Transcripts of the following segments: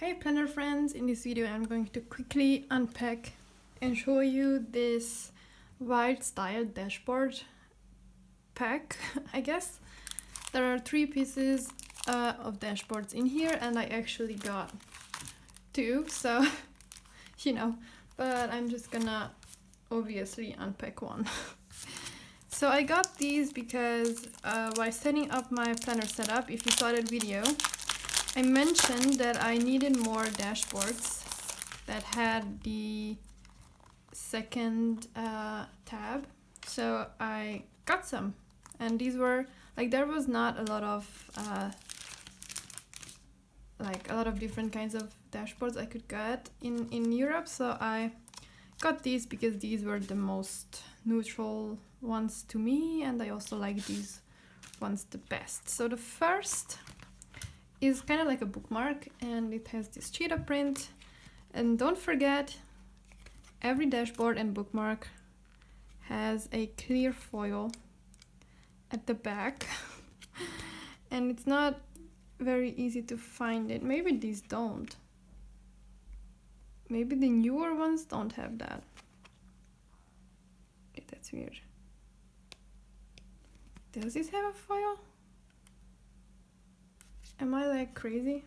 Hey planner friends, in this video I'm going to quickly unpack and show you this wild style dashboard pack. I guess there are 3 pieces of dashboards in here and I actually got 2, so but I'm just gonna obviously unpack one. So I got these because while setting up my planner setup, if you saw that video, I mentioned that I needed more dashboards that had the second tab, so I got some, and these were there was not a lot of different kinds of dashboards I could get in Europe, so I got these because these were the most neutral ones to me, and I also like these ones the best. So the first is kind of like a bookmark and it has this cheetah print, and don't forget, every dashboard and bookmark has a clear foil at the back and it's not very easy to find it. Maybe these don't. Maybe the newer ones don't have that. Okay, that's weird. Does this have a foil? Am I crazy?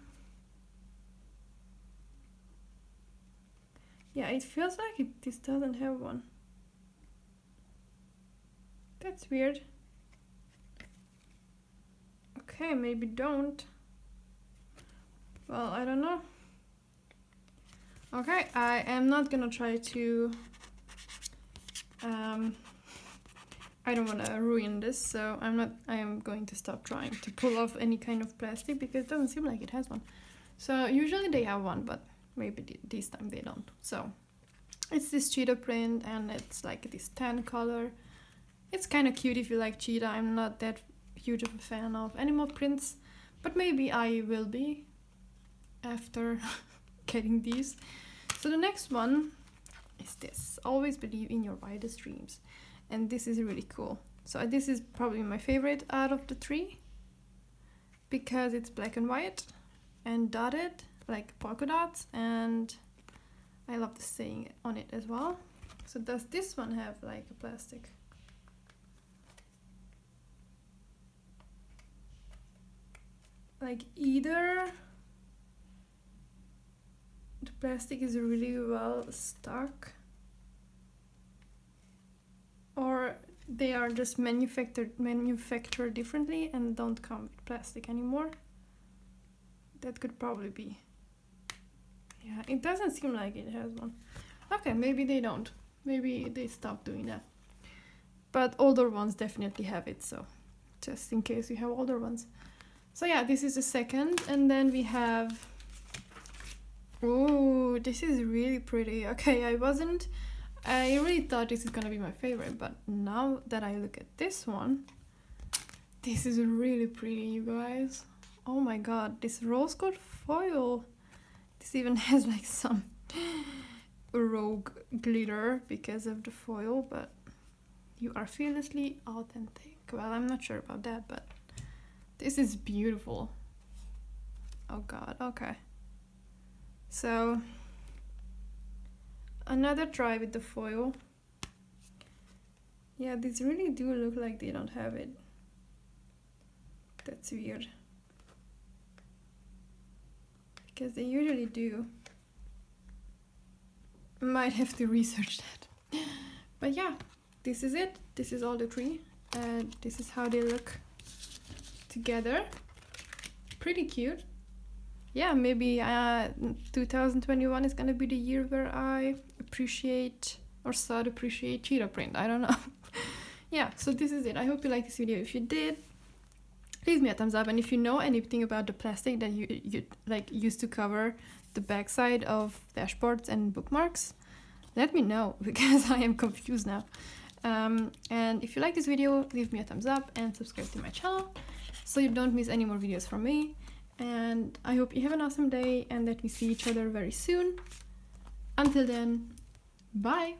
Yeah, it feels like this doesn't have one. That's weird. Okay, maybe don't. Well, I don't know. Okay, I am not gonna try to I don't want to ruin this, so I am going to stop trying to pull off any kind of plastic because it doesn't seem like it has one. So usually they have one, but maybe this time they don't. So it's this cheetah print and it's like this tan color. It's kind of cute if you like cheetah. I'm not that huge of a fan of animal prints, but maybe I will be after getting these. So the next one is this: always believe in your wildest dreams. And this is really cool. So this is probably my favorite out of the 3 because it's black and white and dotted like polka dots, and I love the saying on it as well. So does this one have like a plastic? Either the plastic is really well stuck, or they are just manufactured differently and don't come with plastic anymore. That could probably be. Yeah, it doesn't seem like it has one. Okay, maybe they don't. Maybe they stopped doing that. But older ones definitely have it, so just in case you have older ones. So yeah, this is the second, and then we have... Ooh, this is really pretty. Okay, I really thought this is gonna be my favorite, but now that I look at this one, this is really pretty, you guys. Oh my god, this rose gold foil. This even has some rogue glitter because of the foil, but you are fearlessly authentic. Well, I'm not sure about that, but this is beautiful. Oh god, okay. So another try with the foil. Yeah, these really do look like they don't have it. That's weird. Because they usually do. Might have to research that. But yeah, this is it. This is all the 3. And this is how they look together. Pretty cute. Yeah, maybe 2021 is gonna be the year where I appreciate or start appreciate cheetah print. I don't know. Yeah, so this is it. I hope you liked this video. If you did, leave me a thumbs up, and if you know anything about the plastic that you used to cover the backside of dashboards and bookmarks, let me know because I am confused now. And if you like this video, leave me a thumbs up and subscribe to my channel so you don't miss any more videos from me. And I hope you have an awesome day and that we see each other very soon. Until then, bye!